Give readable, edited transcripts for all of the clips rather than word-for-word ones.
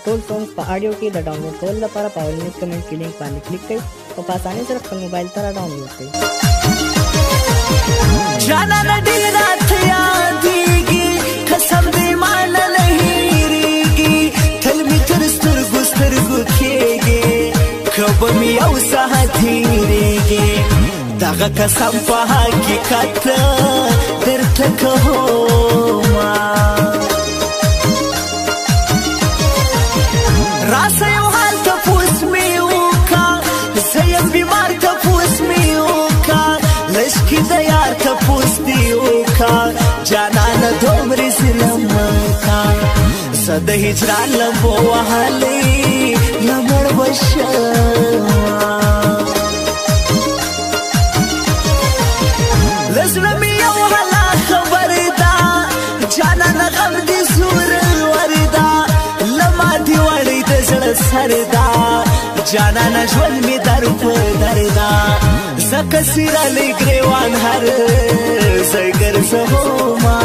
ټول سونګز په اډیو کې د ډاونلوډ کولو لپاره په اولنی کمنټ کې لینک باندې کلیک کړئ او په اسانۍ سره خپل موبایل ته را ډاونلوډ کړئ. جانانه ډېر راته یادېږي قسم دې مانه نه هېرېږي تل مې تر سترګو سترګو کېږي که به مې یو ساعت هېرېږي دغه قسم په حقیقت درته کومه راسه یو حال تپوس مې وکړه زه یم بیمار تپوس مې وکړه لږکي د یار تپوس دې وکړه جانانه دومرې ظلم مه وکړه زه د هجران لمبو وهلې له مړ به شمه له زړه مې یو حالا خبر ده جانانه غم دې زور ور ده له ماتې وړۍ د زړه سر ده جانانه ژوند مې در په در ده ځکه څیرلی ګریوان هر ځای ګرځومه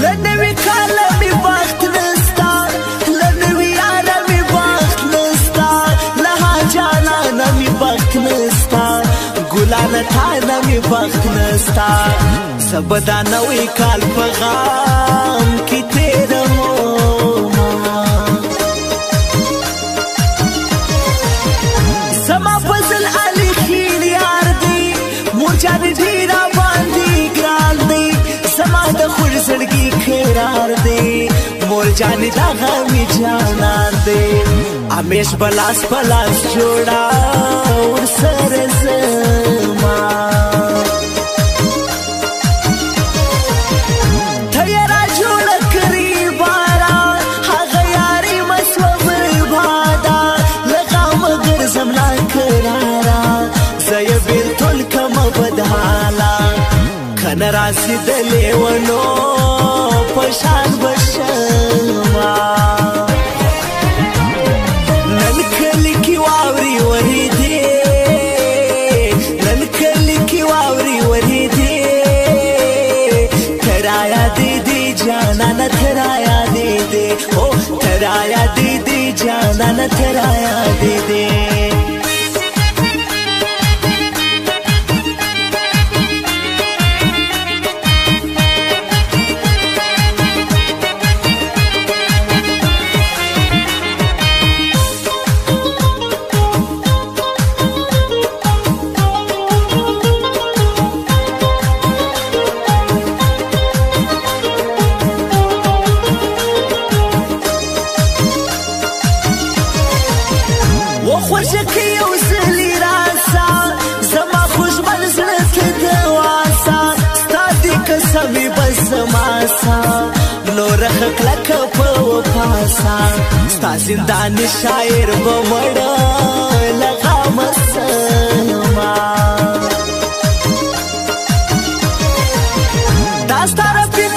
له نوي کاله مې بخت نسته له نوي یاره مې بخت نسته له حاجانانه مې بخت نسته ګلانه تانه مې بخت نسته زه به دا نوی کال په غم کې تېرومه زما فضل علي خیل یار دی مور جانې ډېر راباندې ګران دی زما د خوږ زړګي قرار دی مور جانې دغه مې جانان دی همیش به لاس په لاس جوړه ورسره زما ته یې را جوړه کړې باره هغه یاري مه سوه برباده له غمه ګرځم ناکراره زه یې بېلتون کمه بدحاله که نه راسېدلې و نو په شان به شمه نن کلي کې واورې ورېدې نن کلي کې واورې ورېدې ته رایادېدې جانانه ته رایادېدې او ته رایادېدې جانانه ته رایادېدې خوږه که یو ځلې راسه زما خوږمن زړه ته دواسه ستا دې قسمې بس زما سه نوره ښه کلکه په وفاسه ستا زندان شاعر به مړه له غمه سما دا ستا رفیق